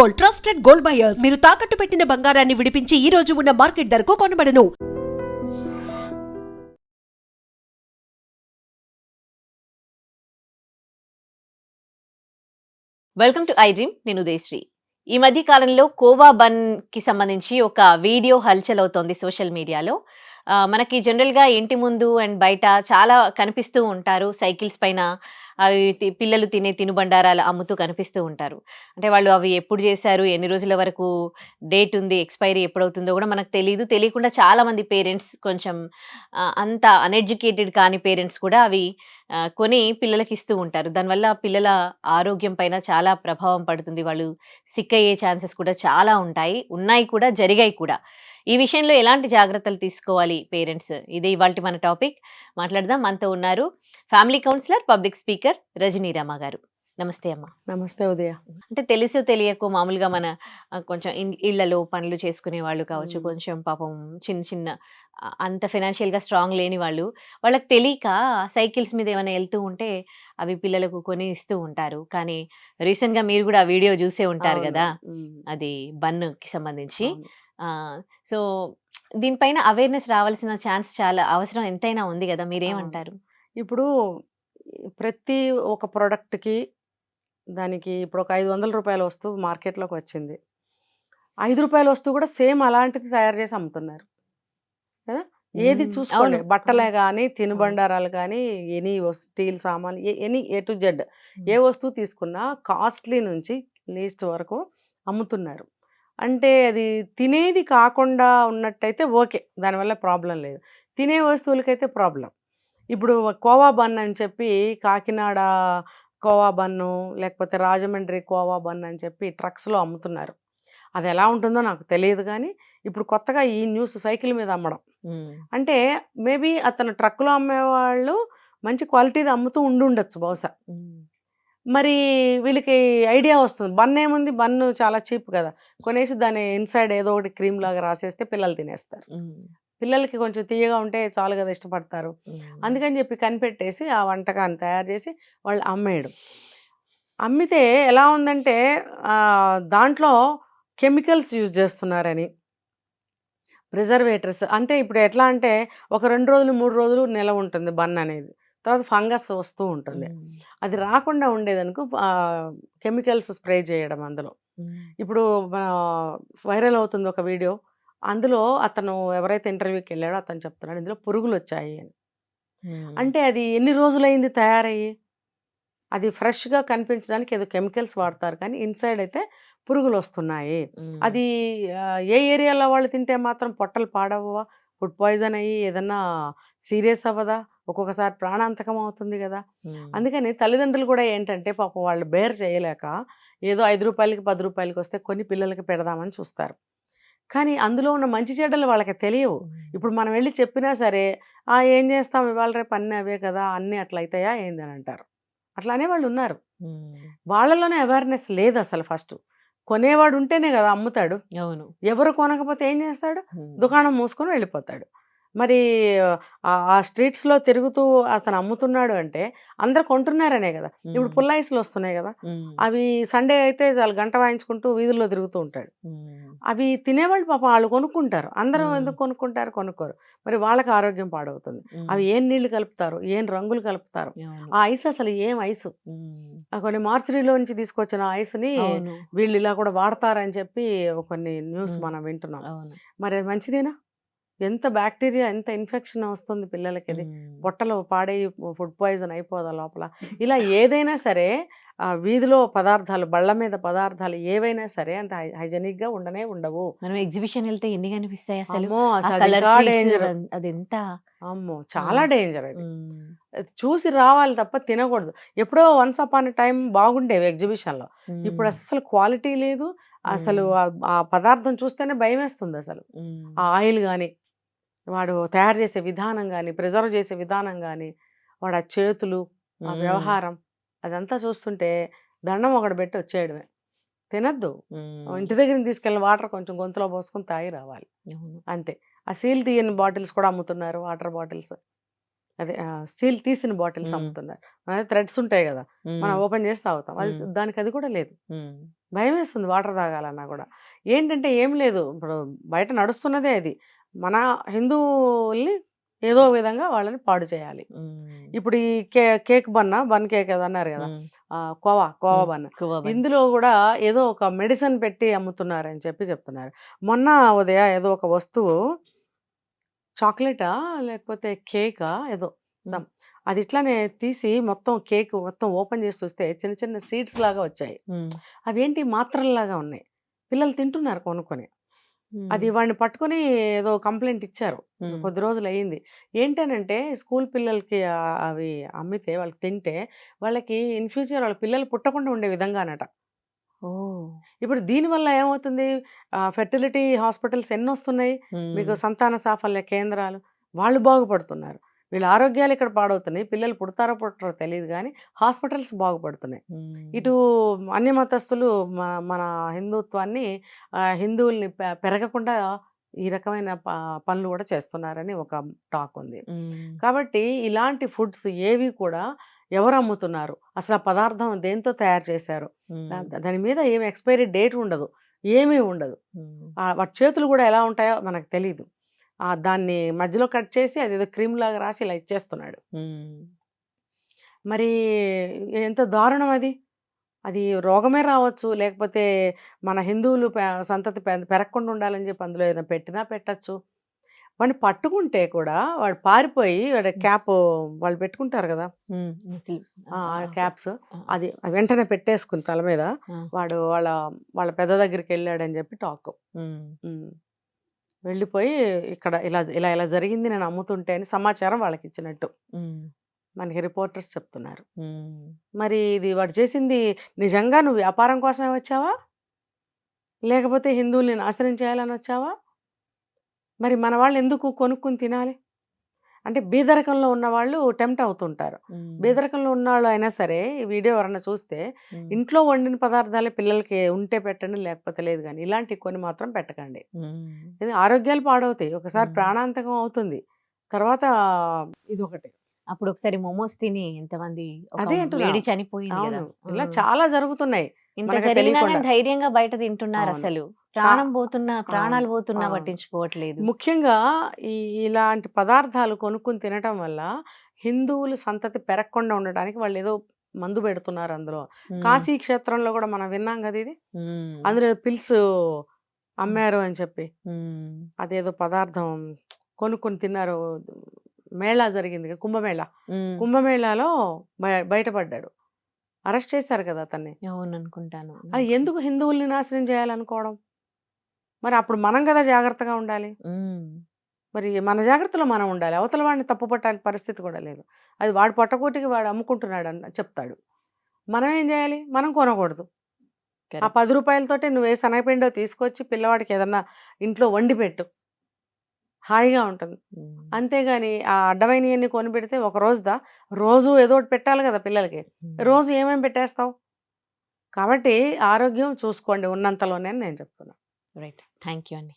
Gold, trusted gold buyers. మీరు తాకట్టు పెట్టిన బంగారాన్ని విడిపించి ఈ రోజు ఉన్న మార్కెట్ ధరకు కొనబడను. Welcome to iDream. నేను ఉదయశ్రీ. ఈ మధ్య కాలంలో కోవా బన్ కి సంబంధించి ఒక వీడియో హల్చల్ అవుతోంది సోషల్ మీడియాలో. మనకి జనరల్‌గా ఇంటి ముందు అండ్ బయట చాలా కనిపిస్తూ ఉంటారు. సైకిల్స్ పైన అవి పిల్లలు తినే తినుబండారాలు అమ్ముతూ కనిపిస్తూ ఉంటారు. అంటే వాళ్ళు అవి ఎప్పుడు చేశారు, ఎన్ని రోజుల వరకు డేట్ ఉంది, ఎక్స్‌పైరీ ఎప్పుడవుతుందో కూడా మనకు తెలీదు. తెలియకుండా చాలామంది పేరెంట్స్ కొంచెం అంత అన్‌ఎడ్యుకేటెడ్ కాని పేరెంట్స్ కూడా అవి కొని పిల్లలకిస్తూ ఉంటారు. దానివల్ల పిల్లల ఆరోగ్యం పైన చాలా ప్రభావం పడుతుంది. వాళ్ళు సిక్ అయ్యే ఛాన్సెస్ కూడా చాలా ఉంటాయి. ఉన్నాయి కూడా, జరిగాయి కూడా. ఈ విషయంలో ఎలాంటి జాగ్రత్తలు తీసుకోవాలి పేరెంట్స్? ఇదే ఇవాల్టి మన టాపిక్. మాట్లాడదాం. మనతో ఉన్నారు family counsellor, public speaker Rajani Rama గారు. నమస్తే అమ్మ. నమస్తే ఉదయ. అంటే తెలుసో తెలియకో మామూలుగా మన కొంచెం ఇళ్లలో పనులు చేసుకునే వాళ్ళు కావచ్చు, కొంచెం పాపం చిన్న చిన్న అంత ఫైనాన్షియల్‌గా స్ట్రాంగ్ లేని వాళ్ళు, వాళ్ళకి తెలీక సైకిల్స్ మీద ఏమైనా ఎళ్తూ ఉంటే అవి పిల్లలకు కొని ఇస్తూ ఉంటారు. కానీ రీసెంట్‌గా మీరు కూడా ఆ వీడియో చూసే ఉంటారు అవును. గదా! హ్మ్. అది బన్‌కి సంబంధించి. అవును. సో, దీనిపైన అవేర్‌నెస్ రావాల్సిన ఛాన్స్ చాలా అవసరం ఎంతైనా ఉంది గదా! అవును. మీరేమంటారు? ఇప్పుడు ప్రతి ఒక ప్రొడక్ట్‌కి దానికి ఇప్పుడు ఒక రూ. 500 వస్తువు మార్కెట్‌లోకి వచ్చింది. రూ. 5 వస్తువు కూడా సేమ్ అలాంటిది తయారు చేసి అమ్ముతున్నారు. కదా! ఏది చూసుకోండి, అవును. బట్టలే అవును. గానీ, అవును. తినుబండారాలు గానీ, స్టీల్ సామాన్లు ఎనీ ఏ టు జెడ్ ఏ హ్మ్. వస్తువు తీసుకున్నా కాస్ట్‌లీ నుంచి లీస్ట్ వరకు అమ్ముతున్నారు. అంటే అది తినేది కాకుండా ఉన్నట్టయితే ఓకే. దానివల్ల ప్రాబ్లమ్ లేదు. తినే వస్తువులకైతే ప్రాబ్లమ్. ఇప్పుడు కోవా బన్ అని చెప్పి కాకినాడ కోవా బన్ను, లేకపోతే రాజమండ్రి కోవా బన్ అని చెప్పి ట్రక్స్‌లో అమ్ముతున్నారు. అదెలా ఉంటుందో నాకు తెలీదు గానీ, ఇప్పుడు కొత్తగా ఈ న్యూస్ సైకిల్ మీద అమ్మడం. హ్మ్. అంటే మేబీ అతను ట్రక్‌లో అమ్మేవాళ్ళు మంచి క్వాలిటీది అమ్ముతూ ఉండుండొచ్చు బహుశా. హ్మ్. మరి వీళ్ళకి ఐడియా వస్తుంది. బన్నేముంది, బన్ను చాలా చీప్ కదా! కొనేసి దాని ఇన్‌సైడ్ ఏదో ఒకటి క్రీమ్‌లాగా రాసేస్తే పిల్లలు తినేస్తారు. హ్మ్. పిల్లలకి కొంచెం తియ్యగా ఉంటే చాలు కదా ఇష్టపడతారు. హ్మ్. అందుకని చెప్పి కనిపెట్టేసి ఆ వంటకాన్ని తయారు చేసి వాళ్ళు అమ్మేయడం. అమ్మితే ఎలా ఉందంటే దాంట్లో కెమికల్స్ యూజ్ చేస్తున్నారని, ప్రిజర్వేటర్స్ అంటే ఇప్పుడు ఎట్లా అంటే ఒక 2 రోజులు, 3 రోజులు నిలవ ఉంటుంది బన్ అనేది. తర్వాత ఫంగస్ వస్తూ ఉంటుంది. హ్మ్. అది రాకుండా ఉండేదనుకో కెమికల్స్ స్ప్రే చేయడం అందులో. హ్మ్. ఇప్పుడు మన వైరల్ అవుతుంది ఒక వీడియో. అందులో అతను ఎవరైతే ఇంటర్వ్యూకెళ్ళాడో అతను చెప్తున్నాడు ఇందులో పురుగులొచ్చాయి అని. హ్మ్. అంటే అది ఎన్ని రోజులయింది తయారయ్యి? అది ఫ్రెష్‌గా కనిపించడానికి ఏదో కెమికల్స్ వాడతారు కానీ ఇన్‌సైడ్ అయితే పురుగులొస్తున్నాయి. హ్మ్. అది ఏ ఏరియాలో వాళ్ళు తింటే మాత్రం పొట్టలు పాడవ్వవా? ఫుడ్ పాయిజన్ అయ్యి ఏదన్నా సీరియస్ అవ్వదా? ఒక్కొక్కసారి ప్రాణాంతకం అవుతుంది గదా! హ్మ్. అందుకని తల్లిదండ్రులు గూడా ఏంటంటే పాపం వాళ్ళు బేర్ చేయలేక ఏదో రూ. 5కి, రూ. 10కి వస్తే కొన్ని పిల్లలకి పెడదామని చూస్తారు. కానీ అందులో ఉన్న మంచి చెడ్డలు వాళ్ళకి తెలియవు. హ్మ్. ఇప్పుడు మనం వెళ్లి చెప్పినా సరే, ఏం చేస్తాం ఇవాళ రేపు అన్నీ అవే కదా! అన్నీ అట్లయితాయా ఏంది" అని అంటారు. అట్లా అనేవాళ్ళున్నారు. హ్మ్. వాళ్ళలోనే అవేర్‌నెస్ లేదసలు ఫస్టు. కొనేవాడు ఉంటేనే గదా అమ్ముతాడు. అవును. ఎవరు కొనకపోతే ఏం జేస్తాడు? హ్మ్. దుకాణం మూసుకొని వెళ్ళిపోతాడు. మరి ఆ స్ట్రీట్స్‌లో తిరుగుతూ అతను అమ్ముతున్నాడు అంటే అందరూ కొంటున్నారనే గదా! ఇప్పుడు హ్మ్. పుల్ల ఐస్‌లొస్తున్నాయి గదా! హ్మ్. అవి సండే అయితే చాలు గంట వాయించుకుంటూ వీధుల్లో తిరుగుతూ ఉంటాడు. హ్మ్. అవి తినేవాళ్ళు పాపం ఆళ్ళు కొనుక్కుంటారు. అందరూ హ్మ్. ఎందుకు కొనుక్కుంటారు? కొనుక్కోరు. మరి వాళ్ళకి ఆరోగ్యం పాడవుతుంది. హ్మ్. అవి ఏం నీళ్లు కలుపుతారో, ఏం రంగులు కలుపుతారో, అవును. ఆ ఐస్ అసలు ఏం ఐసు? హ్మ్. కొన్ని మార్చరీలో నుంచి తీసుకొచ్చిన ఐస్‌ని అవును. వీళ్ళు ఇలా కూడా వాడతారని చెప్పి కొన్ని న్యూస్ హ్మ్. మనం వింటున్నాం. అవును. మరి అది మంచిదేనా? ఎంత బాక్టీరియా, ఎంత ఇన్ఫెక్షన్ వస్తుంది పిల్లలకిది. హ్మ్. పొట్టలో పాడయ్యి ఫుడ్ పాయిజన్ అయిపోదా లోపల? ఇలా ఏదైనా సరే వీధిలో పదార్థాలు, బళ్ళ మీద పదార్థాలు ఏవైనా సరే అంత హైజీనిక్‌గా ఉండనే ఉండవు. మనం ఎగ్జిబిషన్ ఎళ్తే ఎన్ని కనిపిస్తాయసలు. అమ్మో! ఆ అసలది కలర్ ఇంకా స్వీట్స్ డేంజరు. అదెంత అమ్మో! ఆ! చాలా డేంజర్ అది. హ్మ్. అది చూసి రావాలి తప్ప తినకూడదు. ఎప్పుడో వన్స్ అపాన్ ఎ టైమ్ బాగుండేవి ఎగ్జిబిషన్‌లో. ఇప్పుడు హ్మ్. అస్సలు క్వాలిటీ లేదు. అసలు హ్మ్. ఆ పదార్థం చూస్తేనే భయమేస్తుందసలు. హ్మ్. ఆ ఆయిల్ గాని, వాడు తయారు చేసే విధానం గాని, ప్రిజర్వ్ చేసే విధానం గాని, వాడు ఆ చేతులు, ఆ హ్మ్. వ్యవహారం అదంతా చూస్తుంటే దండం ఒకటి పెట్టి వచ్చేయడమే. తినొద్దు. హ్మ్. ఇంటి దగ్గరికి తీసుకెళ్ళిన వాటర్ కొంచెం గొంతులో పోసుకొని తాగి రావాలి. అవును. అంతే. ఆ సీల్ తీయని బాటిల్స్ కూడా అమ్ముతున్నారు వాటర్ బాటిల్స్. అదే సీల్ తీసిన బాటిల్స్ మ్మ్. అమ్ముతున్నారు. మన థ్రెడ్స్ ఉంటాయి కదా, మనం మ్మ్. ఓపెన్ చేసి తాగుతాం. అది మ్మ్. దానికి అది కూడా లేదు. మ్మ్. భయం వేస్తుంది వాటర్ తాగాలన్నా కూడా. ఏంటంటే ఏం లేదు, ఇప్పుడు బయట నడుస్తున్నదే అది. మన హిందువుల్ని ఏదో విధంగా వాళ్ళని పాడు చేయాలి. మ్మ్. ఇప్పుడు ఈ కేక్ బన్ కేక్ ఏదో అన్నారు కదా, మ్మ్. కోవా కోవా మ్మ్. బన్. కోవా బన్. ఇందులో కూడా ఏదో ఒక మెడిసిన్ పెట్టి అమ్ముతున్నారని చెప్తున్నారు. మొన్న ఉదయ ఏదో ఒక వస్తువు, చాక్లెటా లేకపోతే కేకా ఏదో మ్మ్. some, అది ఇట్లానే తీసి మొత్తం కేక్ మొత్తం ఓపెన్ చేసి చూస్తే చిన్న చిన్న సీడ్స్ లాగా వచ్చాయి. మ్మ్. అవేంటి మాత్రల్లాగా ఉన్నాయి. పిల్లలు తింటున్నారు కొనుక్కొని. అది మ్మ్. వాడిని పట్టుకొని ఏదో కంప్లైంట్ ఇచ్చారు. మ్మ్. కొద్ది రోజులు అయ్యింది. ఏంటనంటే స్కూల్ పిల్లలకి అవి అమ్మితే వాళ్ళకి తింటే వాళ్ళకి ఇన్ ఫ్యూచర్ వాళ్ళ పిల్లలు పుట్టకుండా ఉండే విధంగానట. ఓ. ఇప్పుడు దీనివల్ల ఏమవుతుంది, ఫెర్టిలిటీ హాస్పిటల్స్ ఎన్నొస్తున్నాయి, మీకు మ్మ్. సంతాన సాఫల్య కేంద్రాలు, వాళ్ళు బాగుపడుతున్నారు. వీళ్ళ ఆరోగ్యాలు ఇక్కడ పాడవుతున్నాయి. పిల్లలు పుడతారో పుట్టరో తెలియదు కానీ హాస్పిటల్స్ బాగుపడుతున్నాయి. మ్మ్. ఇటు అన్య మతస్థులు మన హిందుత్వాన్ని, హిందువుల్ని పెరగకుండా ఈ రకమైన పనులు కూడా చేస్తున్నారని ఒక టాక్ ఉంది. మ్మ్. కాబట్టి ఇలాంటి ఫుడ్స్ ఏవి కూడా ఎవరు అమ్ముతున్నారు, అసలు ఆ పదార్థం దేంతో తయారు చేశారు, మ్మ్. దాని మీద ఏమి ఎక్స్పైరీ డేట్ ఉండదు, ఏమీ ఉండదు. మ్మ్. వాటి చేతులు కూడా ఎలా ఉంటాయో మనకు తెలియదు. దాన్ని మధ్యలో కట్ చేసి అదేదో క్రీమ్ లాగా రాసి ఇలా ఇచ్చేస్తున్నాడు. మ్మ్. మరి ఎంత దారుణం అది. అది రోగమే రావచ్చు, లేకపోతే మన హిందువులు సంతతి పెరగకుండా ఉండాలని చెప్పి అందులో ఏదైనా పెట్టినా పెట్టచ్చు. వాడిని పట్టుకుంటే కూడా వాడు పారిపోయి వాడి క్యాప్ వాళ్ళు పెట్టుకుంటారు కదా, మ్మ్. ముస్లిం. క్యాప్స్, ఆ. అది వెంటనే పెట్టేసుకుని తల మీద ఆ. వాడు వాళ్ళ వాళ్ళ పెద్ద దగ్గరికి వెళ్ళాడని చెప్పి టాక్. మ్మ్. వెళ్ళిపోయి ఇక్కడ ఇలా ఇలా ఇలా జరిగింది నేను అమ్ముతుంటే అని సమాచారం వాళ్ళకి ఇచ్చినట్టు మ్మ్. మనకి రిపోర్టర్స్ చెప్తున్నారు. మ్మ్. మరి ఇది వాడు చేసింది నిజంగా నువ్వు వ్యాపారం కోసమే వచ్చావా, లేకపోతే హిందువుల్ని నాశనం చేయాలని వచ్చావా? మరి మన వాళ్ళు ఎందుకు కొనుక్కుని తినాలి? అంటే బీదరికంలో ఉన్న వాళ్ళు టెంప్ట్ అవుతుంటారు. మ్మ్. బీదరికంలో ఉన్న వాళ్ళు అయినా సరే ఈ వీడియో ఎవరైనా చూస్తే మ్మ్. ఇంట్లో వండిన పదార్థాలే పిల్లలకి ఉంటే పెట్టండి, లేకపోతే లేదు కానీ ఇలాంటివి కొన్ని మాత్రం పెట్టకండి. మ్మ్. ఇది ఆరోగ్యాలు పాడవుతాయి, ఒకసారి మ్మ్. ప్రాణాంతకం అవుతుంది. తర్వాత ఇది ఒకటి. అప్పుడు ఒకసారి మోమోస్ తిని ఎంతమంది ఒక అదే అంటున్నా. లేడీ చనిపోయింది కదా. అవును, ఇలా చాలా జరుగుతున్నాయి ఇంత మనకు జరిగినా తెలియకుండా. కానీ ధైర్యంగా బయట తింటున్నారు. అవును. అసలు అవును. ప్రాణాలు పోతున్నా అవును. పట్టించుకోవట్లేదు. ముఖ్యంగా ఇలాంటి పదార్థాలు కొనుక్కుని తినటం వల్ల హిందువులు సంతతి పెరగకుండా ఉండడానికి వాళ్ళు ఏదో మందు పెడుతున్నారు అందులో. మ్మ్. కాశీ క్షేత్రంలో కూడా మనం విన్నాం కదా ఇది, మ్మ్. అందులో పిల్స్ అమ్మారు అని చెప్పి మ్మ్. అదేదో పదార్థం కొనుక్కొని తిన్నారు. మేళా జరిగింది కదా, కుంభమేళా. మ్మ్. కుంభమేళాలో బయటపడ్డాడు, అరెస్ట్ చేశారు కదా అతన్ని. అవును అనుకుంటాను. అది ఎందుకు హిందువుల్ని నాశనం చేయాలనుకోవడం? మరి అప్పుడు మనం కదా జాగ్రత్తగా ఉండాలి. మ్మ్. మరి మన జాగ్రత్తలో మనం ఉండాలి, అవతల వాడిని తప్పు పట్టాల్సిన పరిస్థితి కూడా లేదు. అది వాడు పొట్టకూటికి వాడు అమ్ముకుంటున్నాడు అని చెప్తాడు, మనం ఏం చేయాలి? మనం కొనకూడదు. ఆ Correct. 10 రూపాయలతోటి నువ్వే శనగపిండో తీసుకొచ్చి పిల్లవాడికి ఏదన్నా ఇంట్లో వండి పెట్టు, హాయిగా ఉంటుంది. మ్మ్. అంతేగాని ఆ అడ్డమైనవన్నీ కొని పెడితే ఒక రోజుదా, రోజు ఏదో ఒకటి పెట్టాలి కదా పిల్లలకి, మ్మ్. రోజు ఏమేమి పెట్టేస్తావు? కాబట్టి ఆరోగ్యం చూసుకోండి ఉన్నంతలోనే అని నేను చెప్తున్నా. రైట్. థ్యాంక్ యూ అండి.